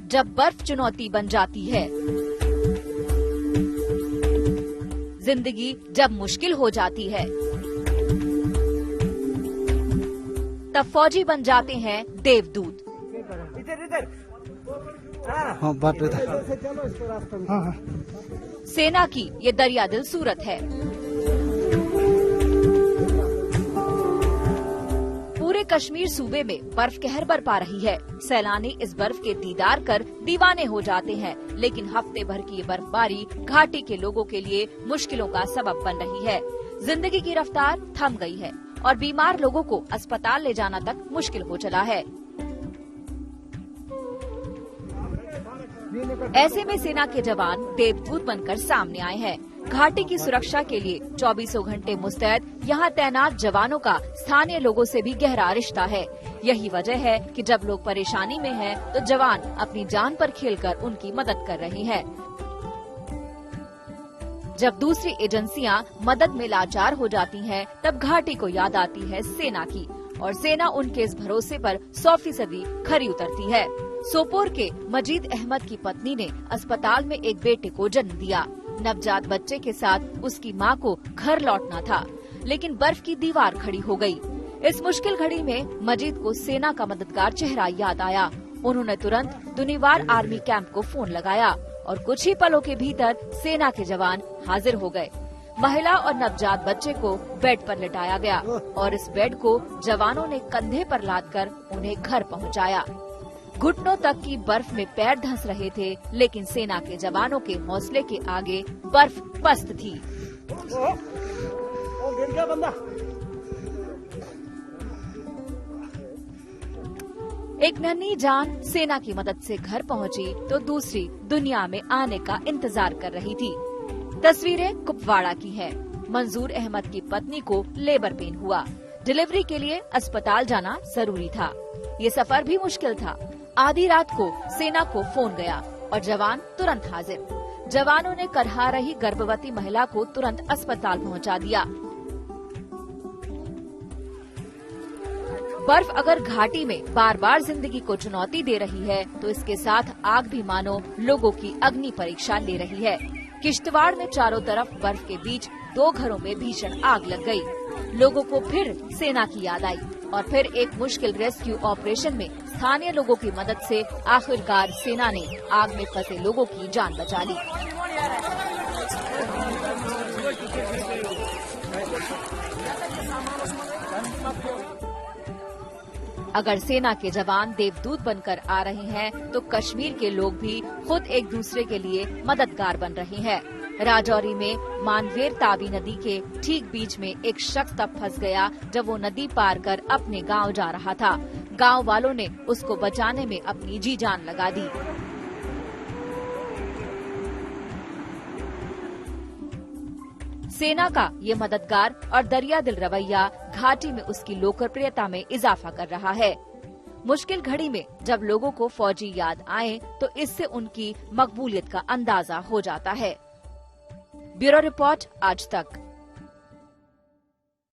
जब बर्फ चुनौती बन जाती है, जिंदगी जब मुश्किल हो जाती है, तब फौजी बन जाते हैं देवदूत। सेना की ये दरिया दिल सूरत है। पूरे कश्मीर सूबे में बर्फ कहर बरपा रही है। सैलानी इस बर्फ के दीदार कर दीवाने हो जाते हैं, लेकिन हफ्ते भर की ये बर्फबारी घाटी के लोगों के लिए मुश्किलों का सबब बन रही है। जिंदगी की रफ्तार थम गई है और बीमार लोगों को अस्पताल ले जाना तक मुश्किल हो चला है। ऐसे में सेना के जवान देवदूत बनकर सामने आए हैं। घाटी की सुरक्षा के लिए 24 घंटे मुस्तैद यहाँ तैनात जवानों का स्थानीय लोगों से भी गहरा रिश्ता है। यही वजह है कि जब लोग परेशानी में हैं, तो जवान अपनी जान पर खेलकर उनकी मदद कर रहे हैं। जब दूसरी एजेंसियां मदद में लाचार हो जाती हैं, तब घाटी को याद आती है सेना की, और सेना उनके इस भरोसे पर 100% खरी उतरती है। सोपोर के मजीद अहमद की पत्नी ने अस्पताल में एक बेटे को जन्म दिया। नवजात बच्चे के साथ उसकी मां को घर लौटना था, लेकिन बर्फ की दीवार खड़ी हो गई। इस मुश्किल घड़ी में मजीद को सेना का मददगार चेहरा याद आया। उन्होंने तुरंत दुनिवार आर्मी कैंप को फोन लगाया और कुछ ही पलों के भीतर सेना के जवान हाजिर हो गए। महिला और नवजात बच्चे को बेड पर लिटाया गया और इस बेड को जवानों ने कंधे पर लादकर उन्हें घर पहुंचाया। घुटनों तक की बर्फ में पैर धंस रहे थे, लेकिन सेना के जवानों के हौसले के आगे बर्फ पस्त थी। एक नन्ही जान सेना की मदद से घर पहुंची, तो दूसरी दुनिया में आने का इंतजार कर रही थी। तस्वीरें कुपवाड़ा की हैं। मंजूर अहमद की पत्नी को लेबर पेन हुआ। डिलीवरी के लिए अस्पताल जाना जरूरी था। ये सफर भी मुश्किल था। आधी रात को सेना को फोन गया और जवान तुरंत हाजिर। जवानों ने करहा रही गर्भवती महिला को तुरंत अस्पताल पहुंचा दिया। बर्फ अगर घाटी में बार बार जिंदगी को चुनौती दे रही है, तो इसके साथ आग भी मानो लोगों की अग्नि परीक्षा ले रही है। किश्तवाड़ में चारों तरफ बर्फ के बीच 2 घरों में भीषण आग लग गई। लोगों को फिर सेना की याद आई और फिर एक मुश्किल रेस्क्यू ऑपरेशन में स्थानीय लोगों की मदद से आखिरकार सेना ने आग में फंसे लोगों की जान बचा ली। अगर सेना के जवान देवदूत बनकर आ रहे हैं, तो कश्मीर के लोग भी खुद एक दूसरे के लिए मददगार बन रहे हैं। राजौरी में मानवेर तावी नदी के ठीक बीच में एक शख्स तब फंस गया जब वो नदी पार कर अपने गांव जा रहा था। गांव वालों ने उसको बचाने में अपनी जी जान लगा दी। सेना का ये मददगार और दरिया दिल रवैया घाटी में उसकी लोकप्रियता में इजाफा कर रहा है। मुश्किल घड़ी में जब लोगों को फौजी याद आए, तो इससे उनकी मकबूलियत का अंदाजा हो जाता है। ब्यूरो रिपोर्ट, आज तक।